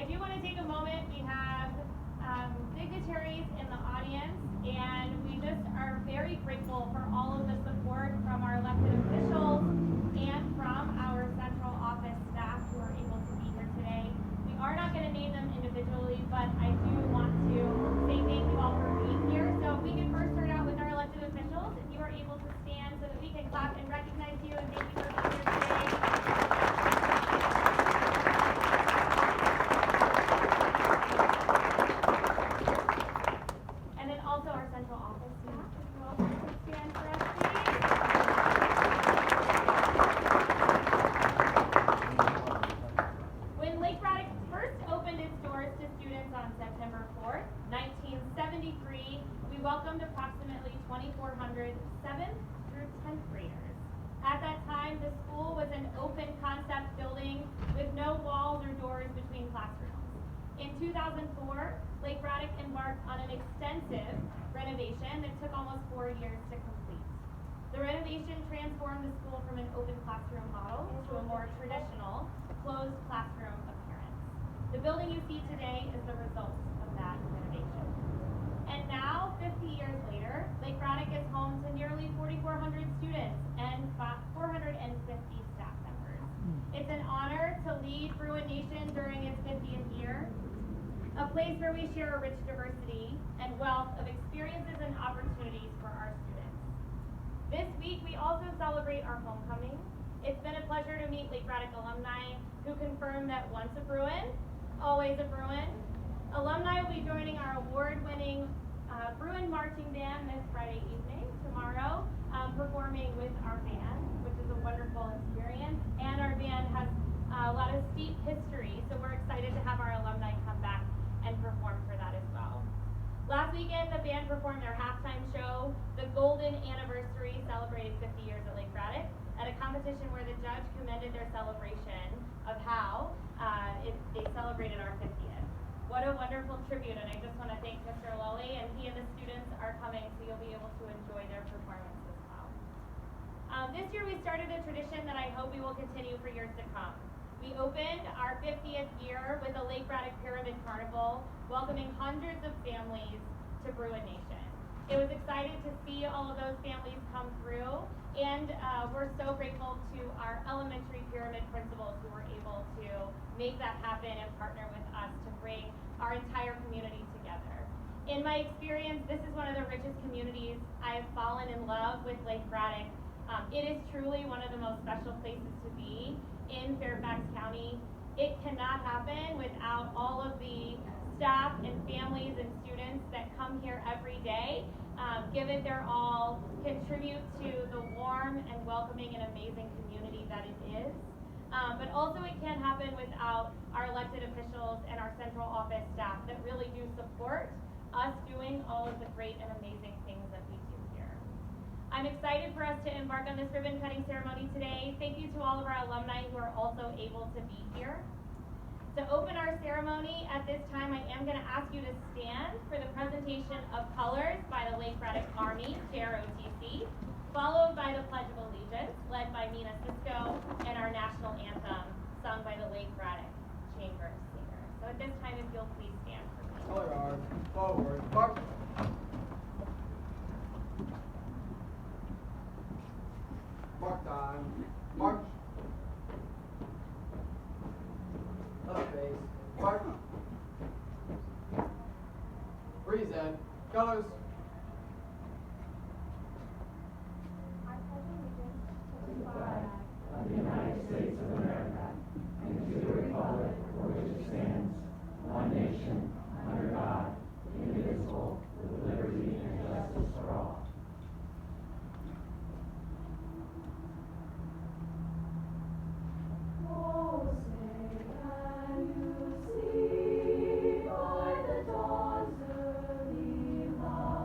I do want to take a moment. We have dignitaries in the audience, and we just are very grateful for all of the support from our elected officials and from our central office staff who are able to be here today. We are not going to name them individually, but I do want to say thank you all for being here. So if we can first start out with our elected officials, if you are able to stand so that we can clap and recognize you and thank you for being here today. And then also our central office staff, if you all could stand for us, please. When Lake Braddock first opened its doors to students on September 4th, 1973, we welcomed approximately 2,400 7th through 10th graders. At that time, the school was an open concept building with no walls or doors between classrooms. In 2004, Lake Braddock embarked on an extensive renovation that took almost 4 years to complete. The renovation transformed the school from an open classroom model to a more traditional, closed classroom appearance. The building you see today is the result of that renovation. And now, 50 years later, Lake Braddock is home to nearly 4,400 students and 450 staff members. It's an honor to lead Bruin Nation during its 50th year, a place where we share a rich diversity and wealth of experiences and opportunities for our students. This week, we also celebrate our homecoming. It's been a pleasure to meet Lake Braddock alumni who confirm that once a Bruin, always a Bruin. Alumni will be joining our award-winning Bruin marching band this Friday evening, tomorrow, performing with our band, which is a wonderful experience. And our band has a lot of steep history, so we're excited to have our alumni come back and perform for that as well. Last weekend, the band performed their halftime show, the Golden Anniversary, celebrated 50 years at Lake Braddock, at a competition where the judge commended their celebration of how they celebrated our 50th. What a wonderful tribute, and I just want to thank Mr. Lully, and he and the students are coming, so you'll be able to enjoy their performance as well. This year we started a tradition that I hope we will continue for years to come. We opened our 50th year with a Lake Braddock Pyramid Carnival, welcoming hundreds of families to Bruin Nation. It was exciting to see all of those families come through, and we're so grateful to our elementary pyramid principals who were able to make that happen and partner with us to bring our entire community together. In my experience, this is one of the richest communities. I have fallen in love with Lake Braddock. It is truly one of the most special places to be in Fairfax County. It cannot happen without all of the staff and families and students that come here every day, give it their all, contribute to the warm and welcoming and amazing community that it is. But also it can't happen without our elected officials and our central office staff that really do support us doing all of the great and amazing things that we do here. I'm excited for us to embark on this ribbon cutting ceremony today. Thank you to all of our alumni who are also able to be here. To open our ceremony at this time, I am going to ask you to stand for the presentation of colors by the Lake Braddock Army, JROTC, followed by the Pledge of Allegiance, led by Mina Sisko, and our national anthem, sung by the Lake Braddock Chamber Singers. So at this time, if you'll please stand for me. Color arms, forward, march. Mark time, march. Left face, march. Breathe in, colors. I pledge allegiance to the flag of the United States of America and to the republic for which it stands, one nation, under God, indivisible, with liberty and justice for all. Oh, say, can you see by the dawn's early light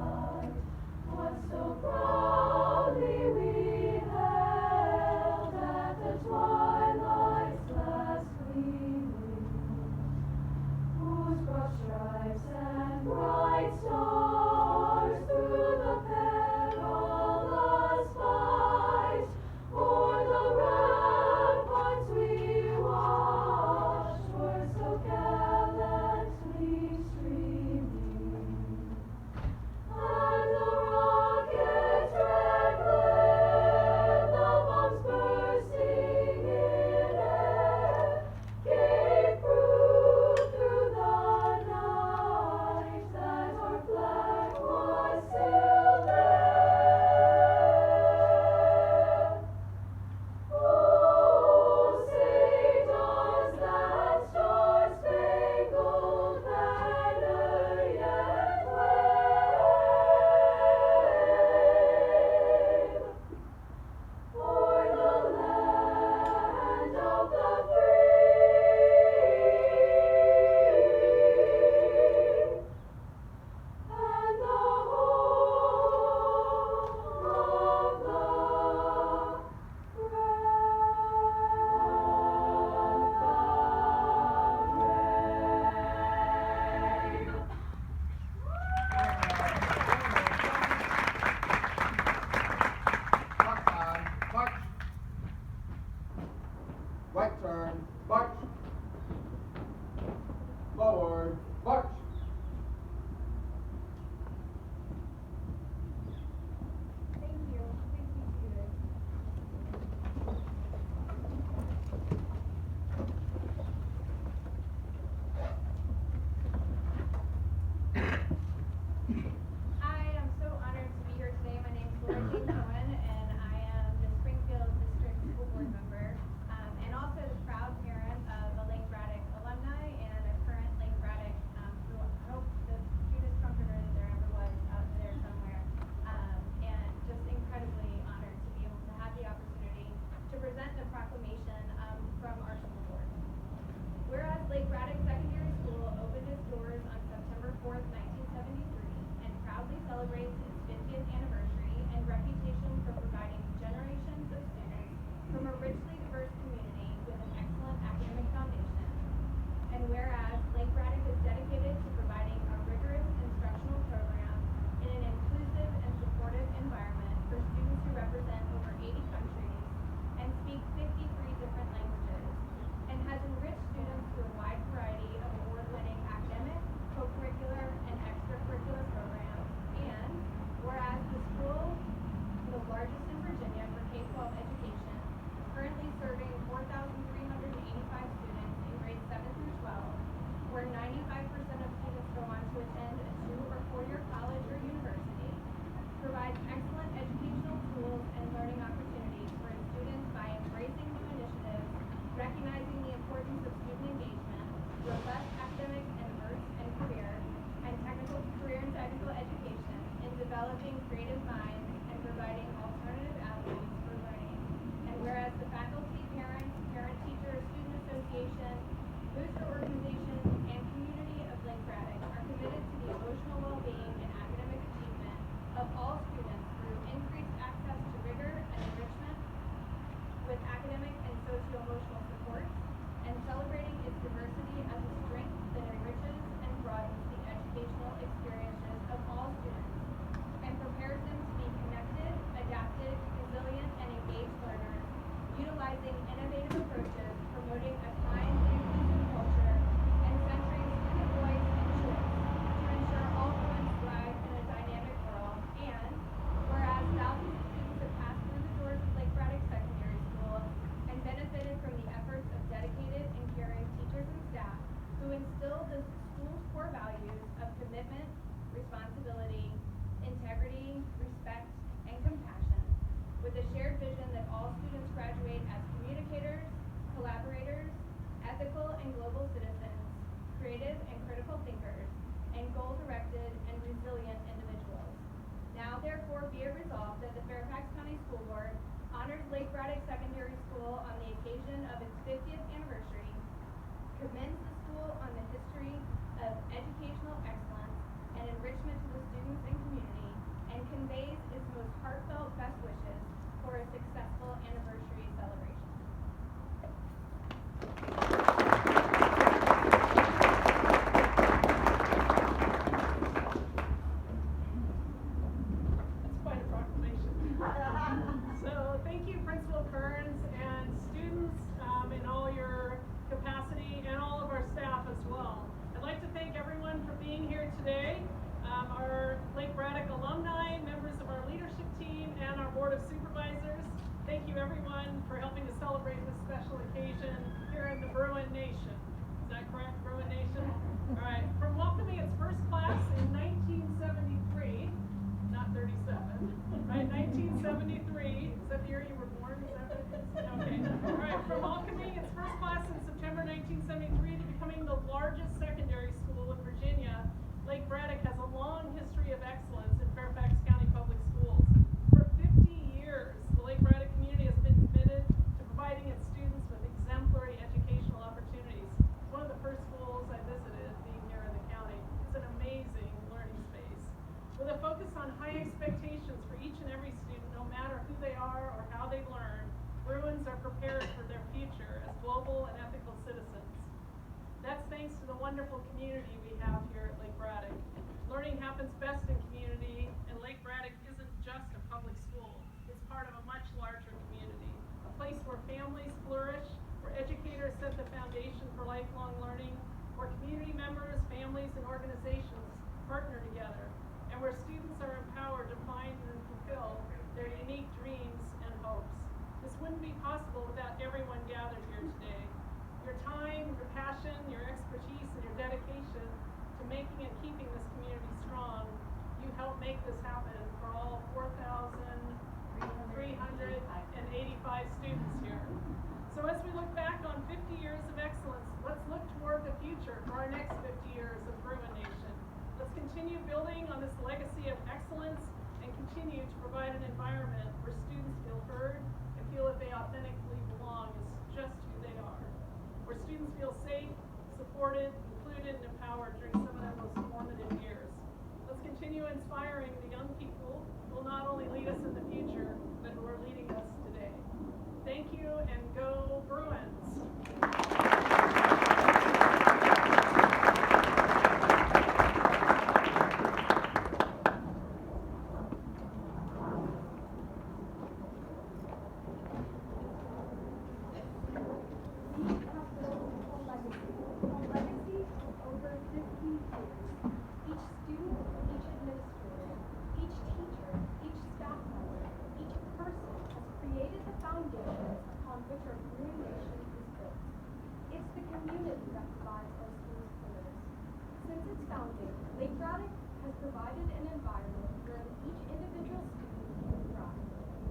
right turn, march. Forward, march. Thank you. Please be seated. I am so honored to be here today. My name is Laura Jean Cohen, and I am the Springfield District School Board member, and also the proud parent of a Lake Braddock alumni and a current Lake Braddock, who I hope the cutest trumpeter that there ever was out there somewhere. And just incredibly honored to be able to have the opportunity to present the proclamation from our school board. Whereas Lake Braddock Secondary School opened its doors on September 4th, 1973, and proudly celebrates its 50th anniversary and reputation for providing generations of students from a richly diverse community with an excellent academic foundation. And whereas Lake Braddock is dedicated to providing a rigorous instructional program in an inclusive and supportive environment for students who represent over 80 countries and speak 53 different languages, and has enriched students through a wide variety of award-winning academic, co-curricular, and extracurricular programs. And whereas the school, the largest in Virginia for K-12 education, currently serving 4,385 students in grades 7 through 12, where 95% of students go on to attend a 2- or 4-year college or university, provides excellent educational tools and learning opportunities for its students by embracing new initiatives, recognizing the importance of student engagement, robust academic and career and technical education, in developing creative minds and providing alternative avenues for learning. And whereas the faculty, parents, parent-teacher, student association, booster organizations, and community of Lake Braddock are committed to the emotional well-being and academic achievement of all students through increased access to rigor and enrichment with academic and socio-emotional supports, and celebrating its diversity as a strength that enriches and broadens the educational experiences of all students, and prepares them to be connected, adaptive, resilient, and engaged learners, utilizing innovative approaches, promoting a kind and inclusive culture, and centering student voice and choice to ensure all Bruins thrive in a dynamic world. And whereas thousands of students have passed through the doors of Lake Braddock Secondary School and benefited from the efforts of dedicated and caring teachers and staff who instill the school's core values of commitment, responsibility, integrity, respect, and compassion, with a shared vision that all students graduate as communicators, collaborators, ethical and global citizens, creative and critical thinkers, and goal-directed and resilient individuals. Now therefore be it resolved that the Fairfax County School Board honors Lake Braddock Secondary School on the occasion of its 50th anniversary, commends the school on the history of educational excellence and enrichment to the students and community, and conveys its most heartfelt best wishes for a successful anniversary celebration. That's quite a proclamation. So thank you, Principal Kearns, and students in all your capacity, and all of our staff as well. I'd like to thank everyone for being here today. Our Lake Braddock alumni, members of our leadership team, and our Board of Supervisors. Thank you everyone for helping to celebrate this special occasion here in the Bruin Nation. Is that correct, Bruin Nation? All right, from welcoming its first class in 1973, not 37, right, 1973, is that the year you were born? Is that what it is? Okay, all right, from welcoming its first class in September 1973 to becoming the largest secondary school in Virginia, Lake Braddock has a long history of excellence in Fairfax County Public Schools. For 50 years, the Lake Braddock community has been committed to providing its students with exemplary educational opportunities. It's one of the first schools I visited being here in the county. It's an amazing learning space. With a focus on high expectations for each and every student, no matter who they are or how they learn, Bruins are prepared for their future as global and ethical citizens. That's thanks to the wonderful community we have here at Lake Braddock. Learning happens best in community, and Lake Braddock isn't just a public school. It's part of a much larger community, a place where families flourish, where education lifelong learning, where community members, families, and organizations partner together, and where students are empowered to find and fulfill their unique dreams and hopes. This wouldn't be possible without everyone gathered here today. Your time, your passion, your expertise, and your dedication to making and keeping this community strong, you help make this happen for all 4,385 students here. So as we look back on 50 years of excellence, let's look toward the future for our next 50 years of Bruin Nation. Let's continue building on this legacy of excellence and continue to provide an environment where students feel heard and feel that they authentically belong as just who they are. Where students feel safe, supported, included, and empowered during some of their most formative years. Let's continue inspiring the young people who will not only lead us in the future, but who are leading us today. Thank you, and go Bruins! Which our Bruin Nation is built. It's the community that provides our school's pillars. Since its founding, Lake Braddock has provided an environment where each individual student can thrive.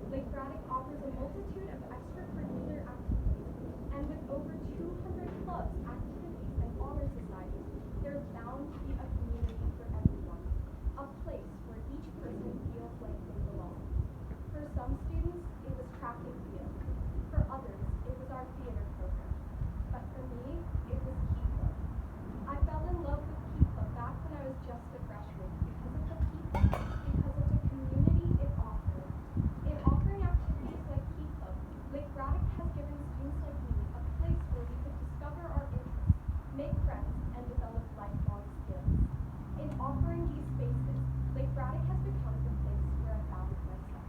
Lake Braddock offers a multitude of extracurricular activities, and with over 200 clubs, activities, and honor societies, there is bound to be a community for everyone, a place where each person feels like they belong. For some students, it was track and field. For others, it was our theater program. But for me, it was Key Club. I fell in love with Key Club back when I was just a freshman because of the people, because of the community it offered. In offering activities like Key Club, Lake Braddock has given students like me a place where we could discover our interests, make friends, and develop lifelong skills. In offering these spaces, Lake Braddock has become the place where I found myself.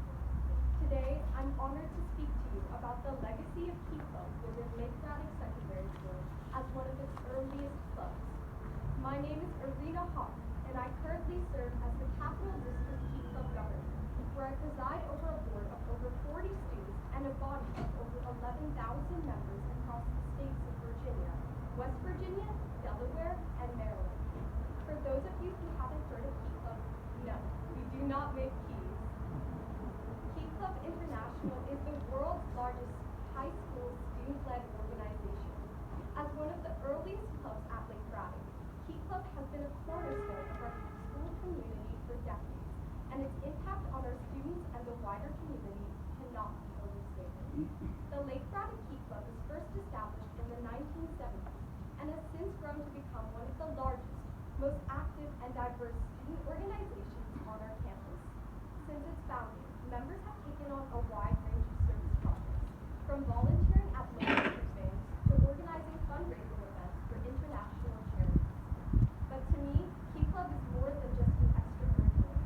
Today, I'm honored to speak to you about the legacy of Key Club within Lake Braddock Secondary School as one of its earliest clubs. My name is Arena Hawk, and I currently serve as the Capital District Key Club Governor, where I preside over a board of over 40 students and a body of over 11,000 members across the states of Virginia, West Virginia, Delaware, and Maryland. For those of you who haven't heard of Key Club, no, we do not make keys. Key Club International is the world's largest high school student-led organization. As one of the earliest clubs at Lake Braddock, Key Club has been a cornerstone of our school community for decades, and its impact on our students and the wider community cannot be overstated. The Lake Braddock Key Club was first established in the 1970s and has since grown to become one of the largest, most active, and diverse student organizations on our campus. Since its founding, members have taken on a wide range of service projects, from volunteering at local food banks to organizing fundraising events for international charities. But to me, Key Club is more than just an extracurricular.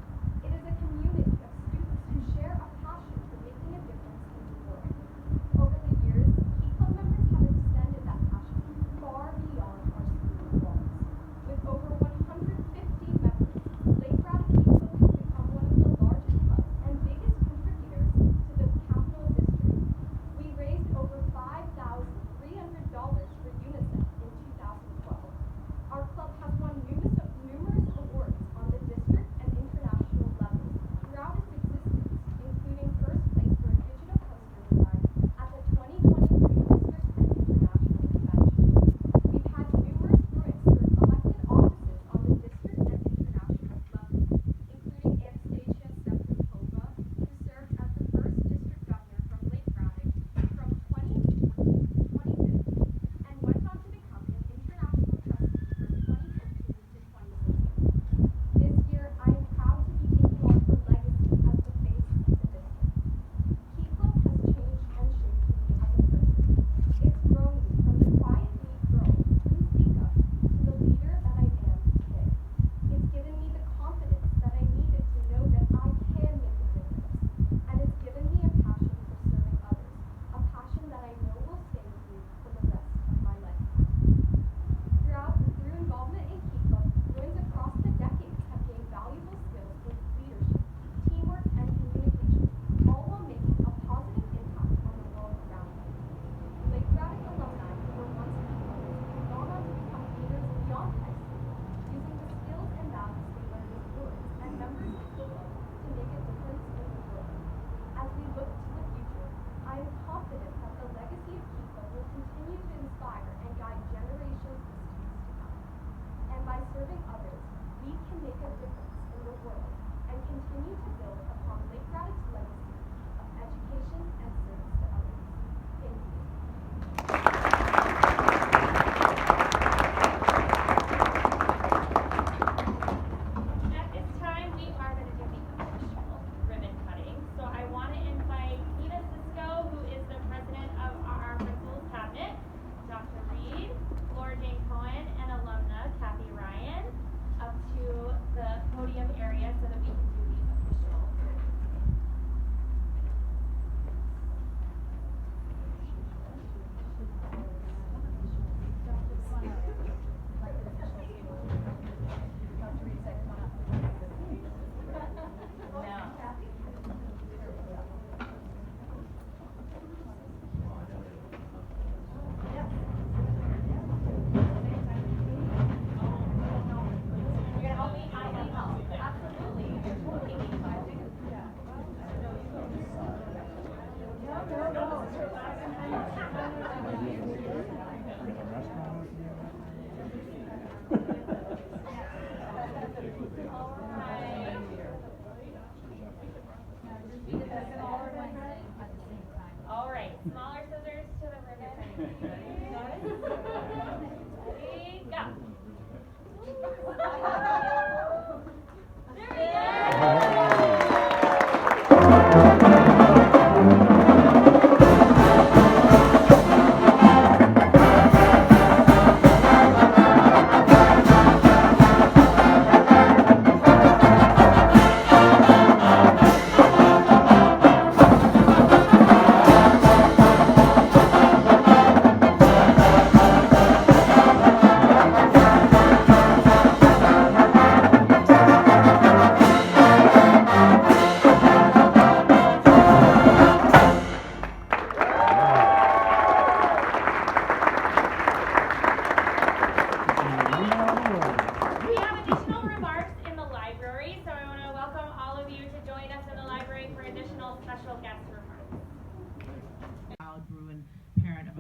It is a community of students who share a passion for making a difference in the world. Over the years, Key Club members have extended that passion far beyond our school walls. With over 150 members, Lake Braddock Key Club has become one of the largest clubs and biggest contributors to the Capital District. We raised over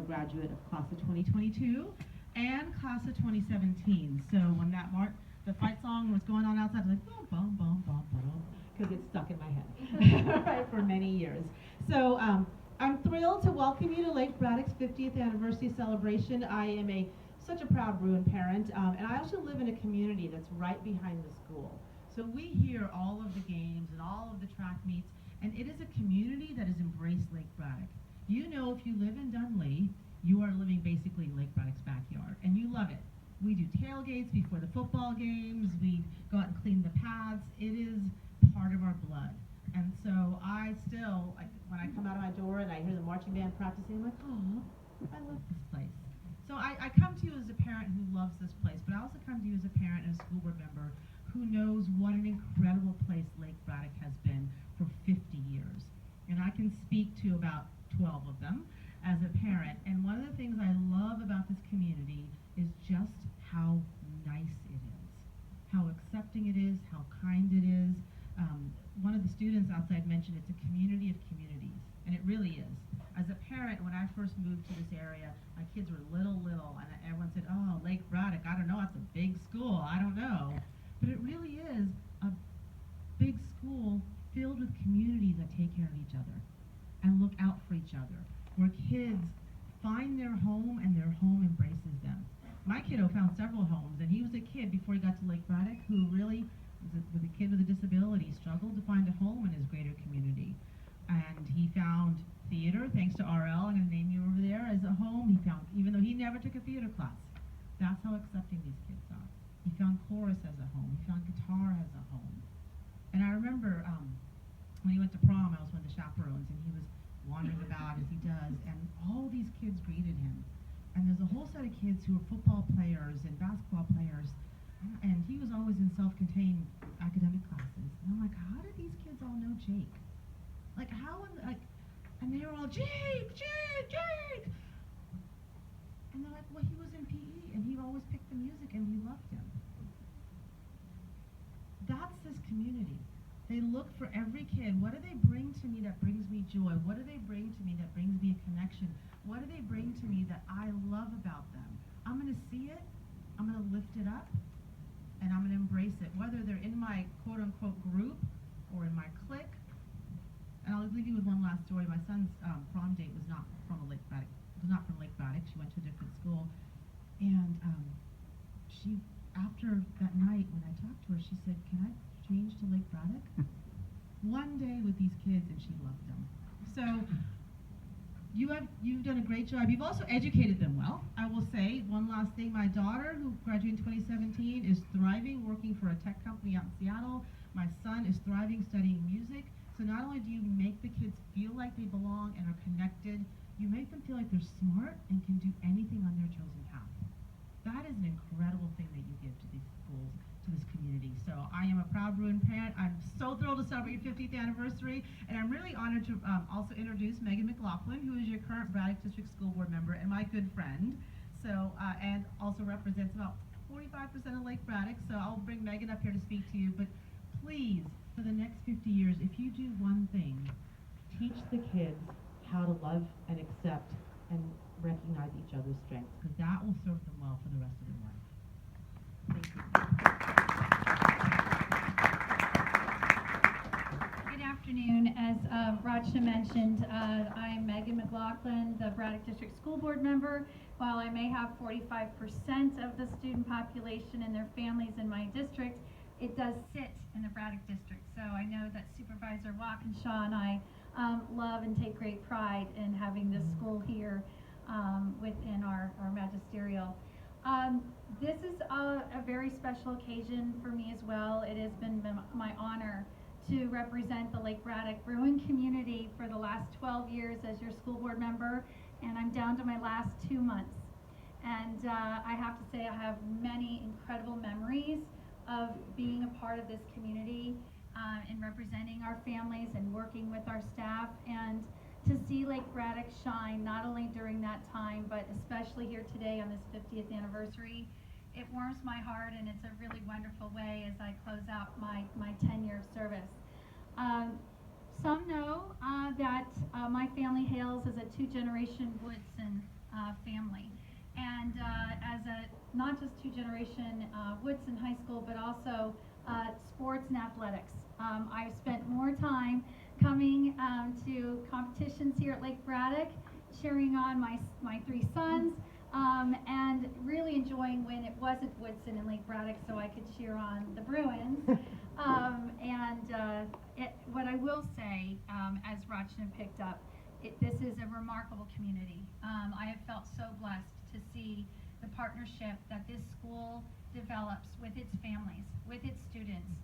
a graduate of class of 2022 and class of 2017. So when the fight song was going on outside, I was like, boom, boom, boom, boom, boom, because it stuck in my head right, for many years. So I'm thrilled to welcome you to Lake Braddock's 50th anniversary celebration. I am such a proud Bruin parent, and I also live in a community that's right behind the school. So we hear all of the games and all of the track meets, and it is a community that has embraced Lake Braddock. You know, if you live in Dunlea, you are living basically in Lake Braddock's backyard, and you love it. We do tailgates before the football games. We go out and clean the paths. It is part of our blood. And so I still, when I come out of my door and I hear the marching band practicing, I'm like, oh, I love this place. So I come to you as a parent who loves this place, but I also come to you as a parent and a school board member who knows what an incredible place Lake Braddock has been for 50 years. And I can speak to about 12 of them as a parent. And one of the things I love about this community is just how nice it is, how accepting it is, how kind it is. One of the students outside mentioned it's a community of communities, and it really is. As a parent, when I first moved to this area, my kids were little, and everyone said, oh, Lake Braddock, I don't know, that's a big school, I don't know. But it really is a big school filled with communities that take care of each other and look out for each other, where kids find their home and their home embraces them. My kiddo found several homes, and he was a kid before he got to Lake Braddock who really was a kid with a disability, struggled to find a home in his greater community. And he found theater, thanks to RL, I'm going to name you over there, as a home. He found, even though he never took a theater class, that's how accepting these kids are. He found chorus as a home. He found guitar as a home. And I remember when he went to prom, I was one of the chaperones, and he was wandering about as he does, and all these kids greeted him. And there's a whole set of kids who are football players and basketball players, and he was always in self-contained academic classes. And I'm like, how did these kids all know Jake? Like, how, and they were all, Jake! And they're like, well, he was in PE, and he always picked the music, and we loved him. That's this community. They look for every kid. What do they bring to me that brings me joy? What do they bring to me that brings me a connection? What do they bring to me that I love about them? I'm going to see it, I'm going to lift it up, and I'm going to embrace it, whether they're in my quote-unquote group or in my clique. And I'll leave you with one last story. My son's prom date was not from Lake Braddock. She went to a different school, and she, after that night when I talked to her, she said, "Can I change to Lake Braddock?" One day with these kids, and she loved them. So you've done a great job. You've also educated them well. I will say one last thing. My daughter, who graduated in 2017, is thriving working for a tech company out in Seattle. My son is thriving studying music. So not only do you make the kids feel like they belong and are connected, you make them feel like they're smart and can do anything on their chosen path. That is an incredible thing that you give to these schools, to this community. So I am a proud Bruin parent. I'm so thrilled to celebrate your 50th anniversary, and I'm really honored to also introduce Megan McLaughlin, who is your current Braddock District School Board member and my good friend. So and also represents about 45% of Lake Braddock. So I'll bring Megan up here to speak to you. But please, for the next 50 years, if you do one thing, teach the kids how to love and accept and recognize each other's strengths, because that will serve them well for the rest of their life. Thank you. Good afternoon. As Rachna mentioned, I'm Megan McLaughlin, the Braddock District School Board member. While I may have 45% of the student population and their families in my district, it does sit in the Braddock District. So I know that Supervisor Walkinshaw and I love and take great pride in having this school here within our magisterial. This is a very special occasion for me as well. It has been my honor to represent the Lake Braddock Bruin community for the last 12 years as your school board member, and I'm down to my last 2 months. And I have to say I have many incredible memories of being a part of this community and representing our families and working with our staff, and to see Lake Braddock shine not only during that time but especially here today on this 50th anniversary. It warms my heart, and it's a really wonderful way as I close out my 10-year of service. Some know that my family hails as a 2-generation Woodson family. And as a not just two-generation Woodson High School, but also sports and athletics. I've spent more time coming to competitions here at Lake Braddock, cheering on my three sons, and really enjoying when it wasn't Woodson and Lake Braddock, so I could cheer on the Bruins. What I will say, as Rachna picked up, this is a remarkable community. I have felt so blessed to see the partnership that this school develops with its families, with its students,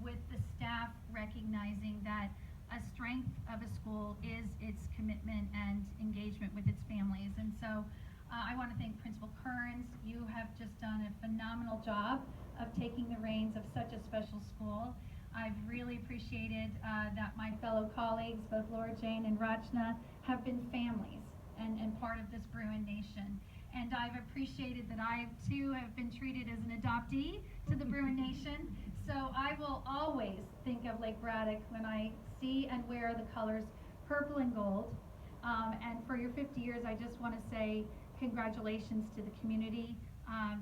with the staff recognizing that a strength of a school is its commitment and engagement with its families. And so I want to thank Principal Kearns. You have just done a phenomenal job of taking the reins of such a special school. I've really appreciated that my fellow colleagues, both Laura Jane and Rachna, have been families and part of this Bruin Nation. And I've appreciated that I too have been treated as an adoptee to the Bruin Nation. So I will always think of Lake Braddock when I see and wear the colors purple and gold. And for your 50 years, I just want to say congratulations to the community.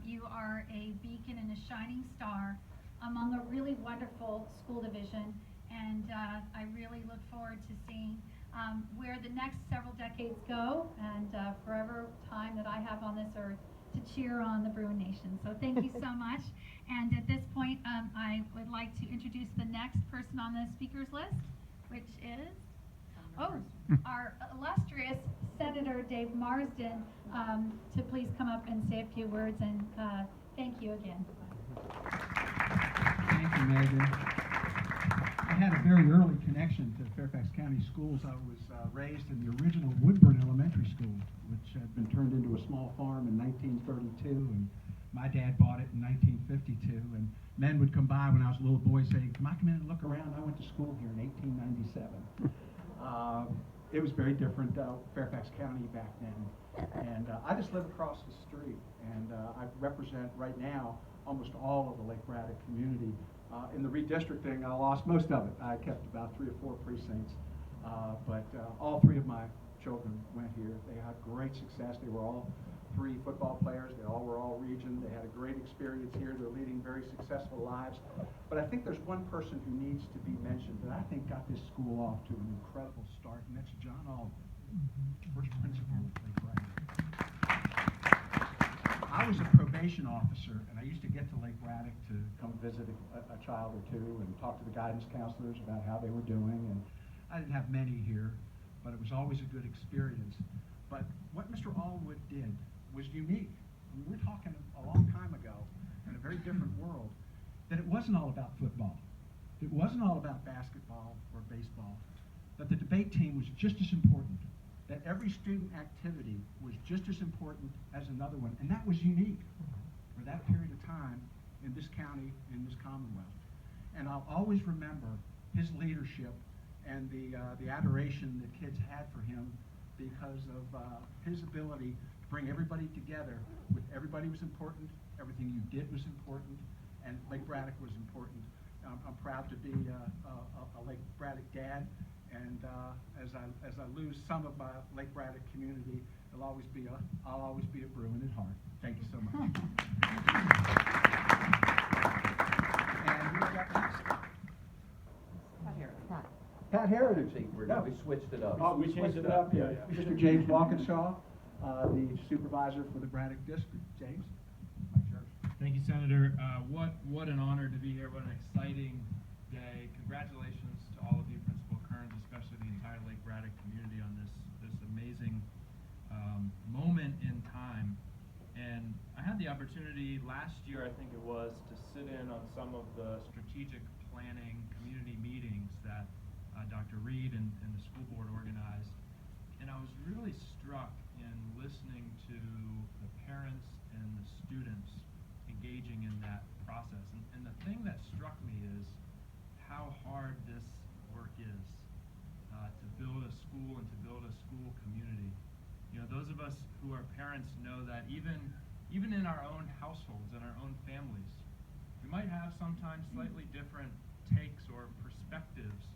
You are a beacon and a shining star among a really wonderful school division, and I really look forward to seeing where the next several decades go, and forever time that I have on this earth to cheer on the Bruin Nation. So thank you so much. And at this point, I would like to introduce the next person on the speakers list, which is our illustrious Senator Dave Marsden, to please come up and say a few words, and thank you again. Thank you, Megan. I had a very early connection to Fairfax County schools. I was raised in the original Woodburn Elementary School, which had been turned into a small farm in 1932, and my dad bought it in 1952. And men would come by when I was a little boy saying, "Can I come in and look around? I went to school here in 1897. It was very different, Fairfax County back then. And I just live across the street, and I represent right now almost all of the Lake Braddock community. In the redistricting, I lost most of it. I kept about 3 or 4 precincts, but all 3 of my children went here. They had great success. They were all 3 football players. They all were all region. They had a great experience here. They're leading very successful lives. But I think there's one person who needs to be mentioned that I think got this school off to an incredible start, and that's John Alden, first principal of Lake Braddock. I was a probation officer, and I used to get to Lake Braddock to come visit a child or two and talk to the guidance counselors about how they were doing. And I didn't have many here, but it was always a good experience. But what Mr. Allwood did was unique. I mean, we're talking a long time ago in a very different world, that it wasn't all about football. It wasn't all about basketball or baseball. That the debate team was just as important. That every student activity was just as important as another one, and that was unique for that period of time in this county, in this Commonwealth. And I'll always remember his leadership and the adoration that kids had for him because of his ability to bring everybody together. With everybody was important, everything you did was important, and Lake Braddock was important. I'm proud to be a Lake Braddock dad. And as I lose some of my Lake Braddock community, I'll always be a Bruin at heart. Thank you so much. And who's got next? Pat Heritage. We switched it up. Oh, we changed it up. Yeah. Mr. James Walkinshaw, the supervisor for the Braddock District. James. Thank you, Senator. What an honor to be here. What an exciting day. Congratulations to all of you, Principal Kearns, especially the entire Lake Braddock community on this amazing moment in time. And I had the opportunity last year, I think it was, to sit in on some of the strategic planning community meetings that Dr. Reed and the school board organized. And I was really struck in listening to the parents and the students engaging in that process. And the thing that struck me is how hard this work is to build a school and to build a school community. You know, those of us who are parents know that even in our own households and our own families, we might have sometimes slightly different takes or perspectives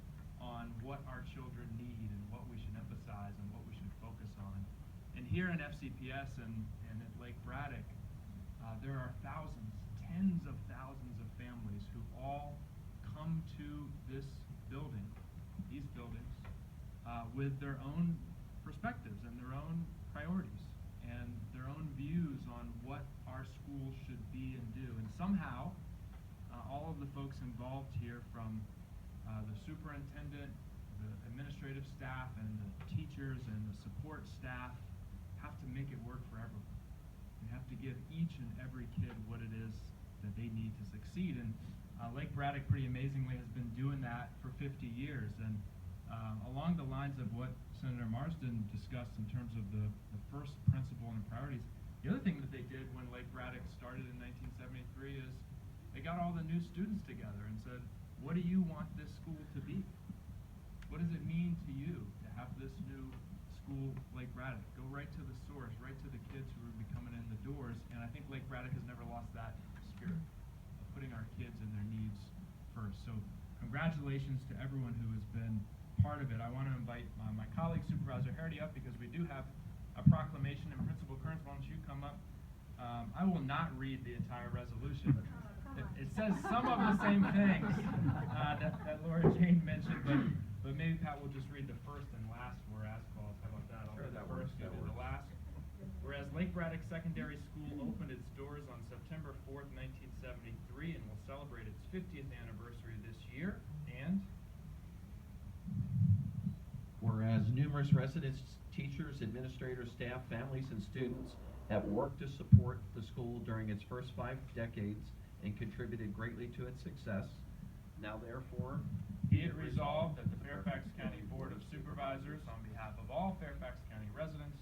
on what our children need and what we should emphasize and what we should focus on. And here in FCPS and at Lake Braddock, there are thousands, tens of thousands of families who all come to this building, these buildings, with their own perspectives and their own priorities and their own views on what our schools should be and do. And somehow, all of the folks involved here, from the superintendent, the administrative staff, and the teachers and the support staff, have to make it work for everyone. We have to give each and every kid what it is that they need to succeed. And Lake Braddock, pretty amazingly, has been doing that for 50 years. And along the lines of what Senator Marsden discussed in terms of the first principle and priorities, the other thing that they did when Lake Braddock started in 1973 is they got all the new students together and said, what do you want this school to be? What does it mean to you to have this new school, Lake Braddock? Go right to the source, right to the kids who are coming in the doors. And I think Lake Braddock has never lost that spirit of putting our kids and their needs first. So congratulations to everyone who has been part of it. I want to invite my colleague, Supervisor Harity, up because we do have a proclamation. And Principal Kearns, why don't you come up? I will not read the entire resolution. It says some of the same things that Laura Jane mentioned, but maybe Pat will just read the first and last whereas clause. How about that? I'll read the first, you do the last. Whereas Lake Braddock Secondary School opened its doors on September 4th, 1973 and will celebrate its 50th anniversary this year. And whereas numerous residents, teachers, administrators, staff, families, and students have worked to support the school during its first 5 decades and contributed greatly to its success. Now therefore, be it resolved that the Fairfax County Board of Supervisors, on behalf of all Fairfax County residents,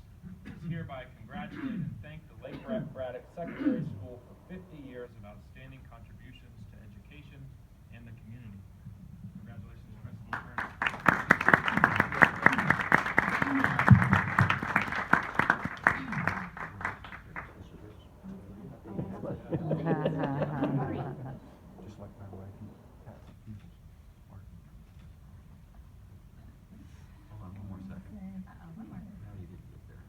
is hereby congratulate and thank the Lake Braddock Secondary School for 50 years of outstanding contributions to education and the community. Congratulations, Principal Kearns. Just like my wife, Pat's people's art. hold on one more second. Now you didn't get there.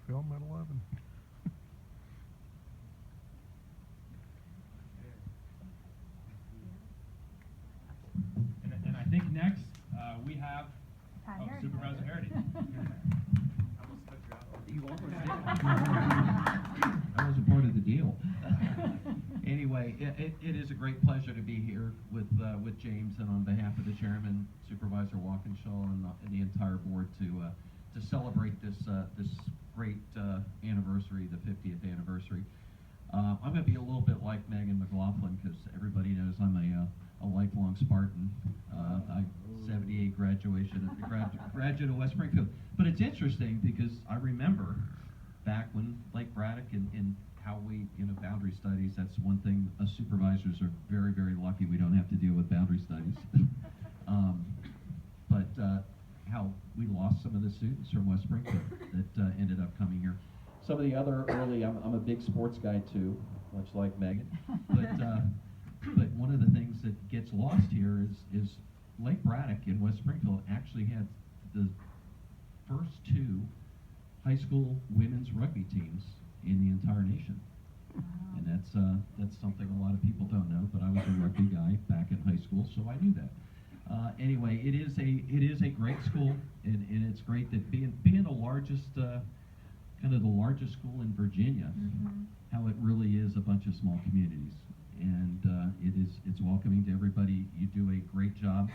Film at 11. And I think next we have Supervisor Harity. I almost cut you out. You almost did. That was a part of the deal. Anyway, it is a great pleasure to be here with James, and on behalf of the chairman, Supervisor Walkinshaw, and the entire board to celebrate this great anniversary, the 50th anniversary. I'm going to be a little bit like Megan McLaughlin because everybody knows I'm a lifelong Spartan. I 78 graduation, graduate of West Springfield. But it's interesting because I remember back when Lake Braddock and how we, boundary studies, that's one thing us supervisors are very, very lucky we don't have to deal with boundary studies. But how we lost some of the students from West Springfield that ended up coming here. Some of the other early, I'm a big sports guy too, much like Megan. But one of the things that gets lost here is Lake Braddock in West Springfield actually had the first 2 high school women's rugby teams in the entire nation. And that's something a lot of people don't know, but I was a rugby guy back in high school, so I knew that. Anyway, it is a great school, and it's great that being the largest, kind of the largest school in Virginia, how it really is a bunch of small communities. And it's welcoming to everybody. You do a great job.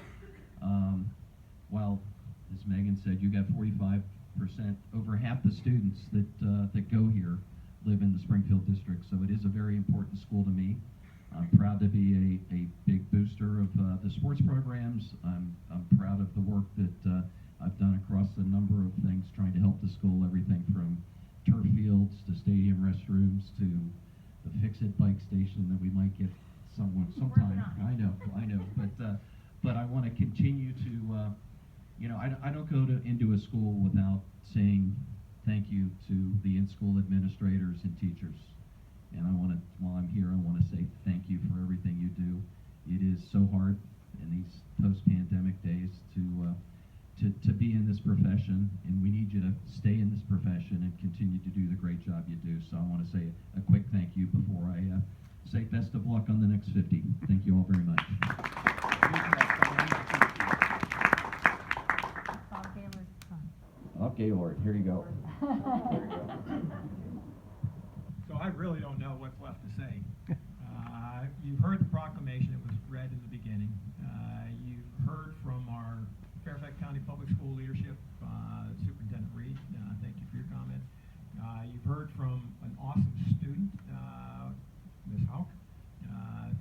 While, as Megan said, you got 45%, over half the students that go here live in the Springfield district. So it is a very important school to me. I'm proud to be a big booster of the sports programs. I'm proud of the work that I've done across a number of things, trying to help the school, everything from turf fields to stadium restrooms to the fix-it bike station that we might get sometime. I know, but I want to continue to, I don't go into a school without saying thank you to the in-school administrators and teachers. And while I'm here, I want to say thank you for everything you do. It is so hard in these post-pandemic days to to be in this profession, and we need you to stay in this profession and continue to do the great job you do. So I want to say a quick thank you before I say best of luck on the next 50. Thank you all very much. Bob Gaylord, here you go. So I really don't know what's left to say. You've heard the proclamation. It was read in the beginning. You've heard from our Fairfax County Public School leadership, Superintendent Reed. Thank you for your comment. You've heard from an awesome student, Ms. Hauk.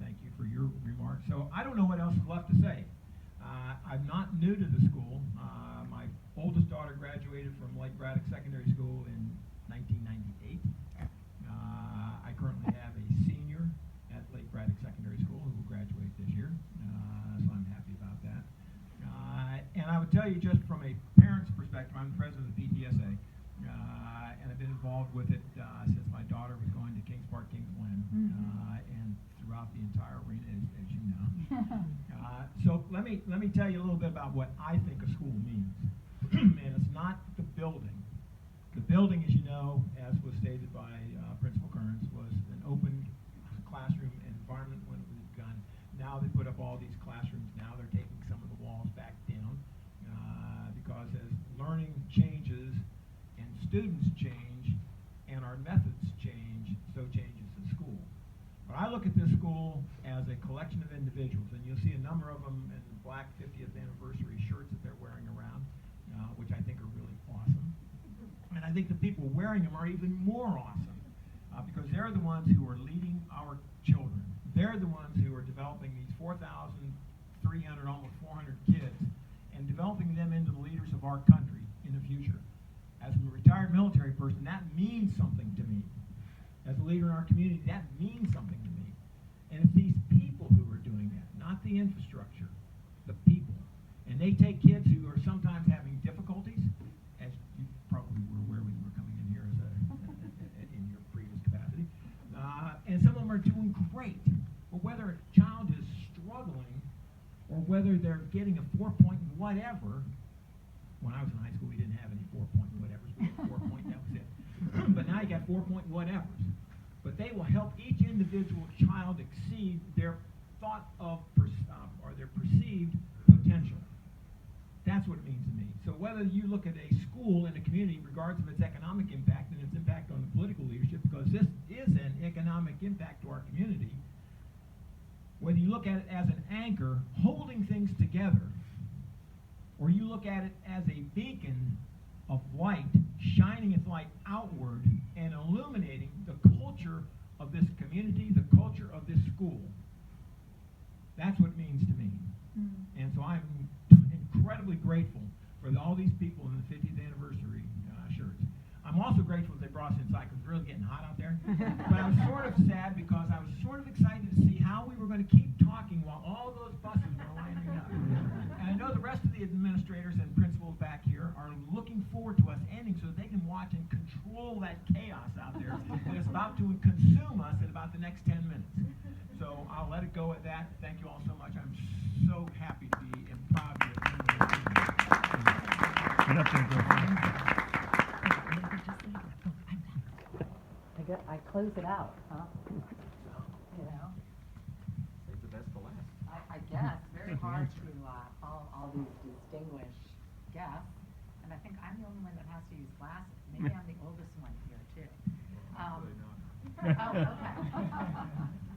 Thank you for your remarks. So I don't know what else is left to say. I'm not new to the school. My oldest daughter graduated from Lake Braddock Secondary School in 1998. I currently have a senior at Lake Braddock Secondary School who will graduate this year, so I'm happy about that. And I would tell you, just from a parent's perspective, I'm the president of the PTSA, and I've been involved with it since my daughter was going to Kings Park, Kings Lynn, and throughout the entire arena, as you know. So let me tell you a little bit about what I think a school means. And it's not the building. The building, as you know, as was stated by Principal Kearns, was an open classroom environment when it was begun. Now they put up all these classrooms. Now they're taking some of the walls back down because as learning changes and students change and our methods change, so changes the school. But I look at this school as a collection of individuals, and you'll see a number of them in the black 50th anniversary shirts that they're wearing around, which I think are really awesome. And I think the people wearing them are even more awesome because they're the ones who are leading our children. They're the ones who are developing these 4,300, almost 400 kids, and developing them into the leaders of our country in the future. As a retired military person, that means something to me. As a leader in our community, that means something to me. And it's these people who are doing that, not the infrastructure, the people. And they take kids who are sometimes having difficulties, as you probably were aware when you were coming in here as in your previous capacity, and some of them are doing great. But whether a child is struggling or whether they're getting a 4-point whatever, when I was in high school, we didn't have any 4-point whatevers. We had 4-point, that was it. But now you got 4-point whatevers. But they will help each individual child exceed their thought of or their perceived potential. That's what it means to me. So whether you look at a school and a community, regardless of its economic impact and its impact on the political leadership, because this is an economic impact to our community, whether you look at it as an anchor holding things together, or you look at it as a beacon of light shining its light outward and illuminating the culture of this community, the culture of this school, that's what it means to me. And so I'm incredibly grateful for all these people in the 50th anniversary shirts. I'm also grateful that they brought us inside because it's really getting hot out there. But I was sort of sad because I was sort of excited to see how we were going to keep talking while all those buses were lining up. And I know the rest of the administrators and principals back here are looking forward to us ending so that they can watch and control that chaos out there that is about to consume us in about the next 10 minutes. So I'll let it go at that. Thank you all so much. I'm so happy to be and proud to be a member of the I close it out, huh? You know? Save the best for last. I guess. Very hard to follow all these distinguished guests. And I think I'm the only one that has to use glasses. Maybe I'm the oldest one here, too. Oh, okay.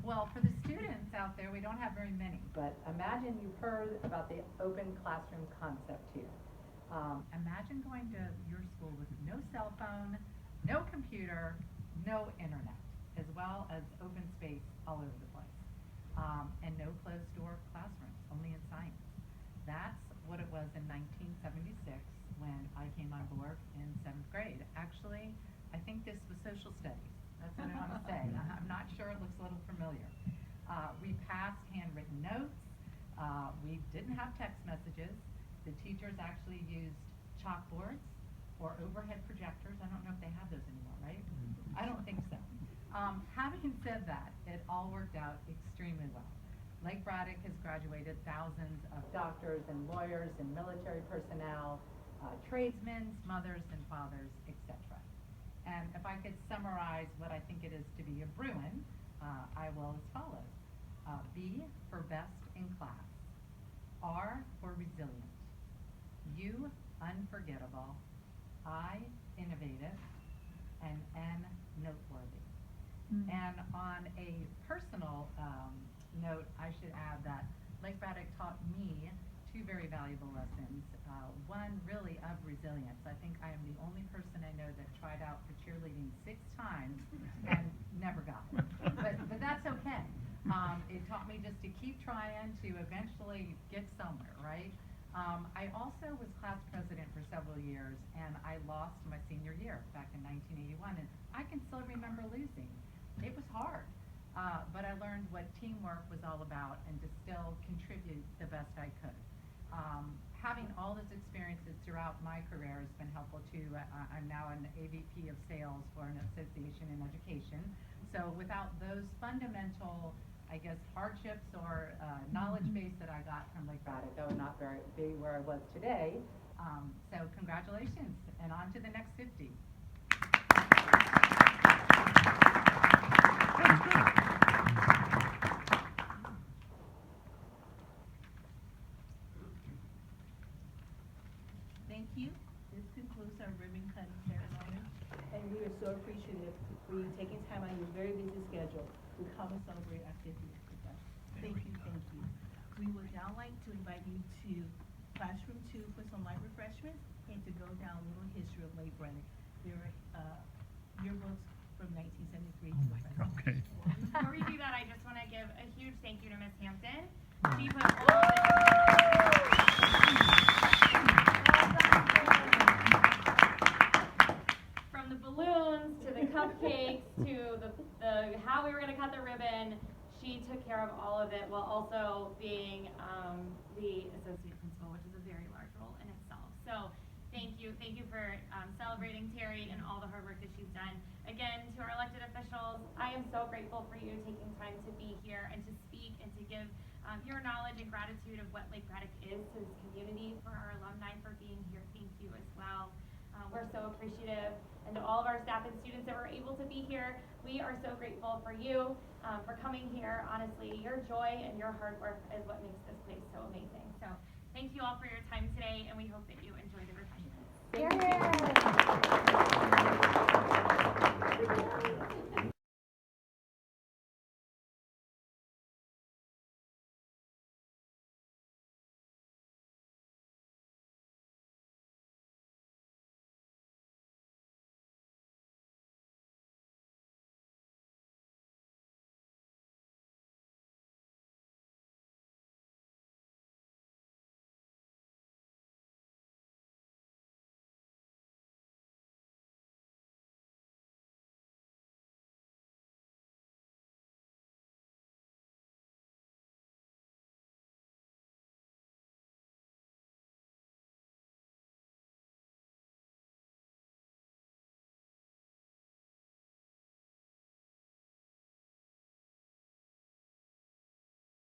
Well, for the students out there, we don't have very many. But imagine you've heard about the open classroom concept here. Imagine going to your school with no cell phone, no computer, no internet, as well as open space all over the place, and no closed-door classrooms, only in science. That's what it was in 1976 when I came on board in 7th grade. Actually, I think this was social studies. That's what I want to say. I'm not sure. It looks a little familiar. We passed handwritten notes. We didn't have text messages. The teachers actually used chalkboards or overhead projectors. I don't know if they have those anymore, right? I don't think so. Having said that, it all worked out extremely well. Lake Braddock has graduated thousands of doctors and lawyers and military personnel, tradesmen, mothers and fathers, etc. And if I could summarize what I think it is to be a Bruin, I will as follows. B for best in class. R for resilient. U, unforgettable. I, innovative. And N, noteworthy. And on a personal note, I should add that Lake Braddock taught me two very valuable lessons. One really of resilience. I think I am the only person I know that tried out for cheerleading 6 times and never got it. But that's okay. It taught me just to keep trying to eventually get somewhere, right? I also was class president for several years, and I lost my senior year back in 1981, and I can still remember losing. It was hard, but I learned what teamwork was all about and to still contribute the best I could. Having all those experiences throughout my career has been helpful too. I'm now an AVP of sales for an association in education. So without those fundamental, I guess, hardships or knowledge base that I got from Lake Braddock, I would not be where I was today. So congratulations, and on to the next 50. Thank you. This concludes our ribbon cutting ceremony, and we are so appreciative for you taking time out of your very busy schedule to come and celebrate our 50th with us. Thank you, thank you. We would now like to invite you to classroom 2 for some light refreshments and to go down a little history of Lake Braddock. There are yearbooks from 1973 to the present. Okay. Before we do that, I just want to give a huge thank you to Miss Hampton. She put all of the from the balloons to the cupcakes to the how we were going to cut the ribbon. She took care of all of it while also being the associate principal, which is a very large role in itself. So thank you for celebrating Terry and all the hard work that she's done. Again, to our elected officials, I am so grateful for you taking time to be here and to speak and to give your knowledge and gratitude of what Lake Braddock is to this community. For our alumni for being here, thank you as well. We're so appreciative. And to all of our staff and students that were able to be here, we are so grateful for you, for coming here. Honestly, your joy and your hard work is what makes this place so amazing. So thank you all for your time today, and we hope that you enjoy the refreshments. Yeah.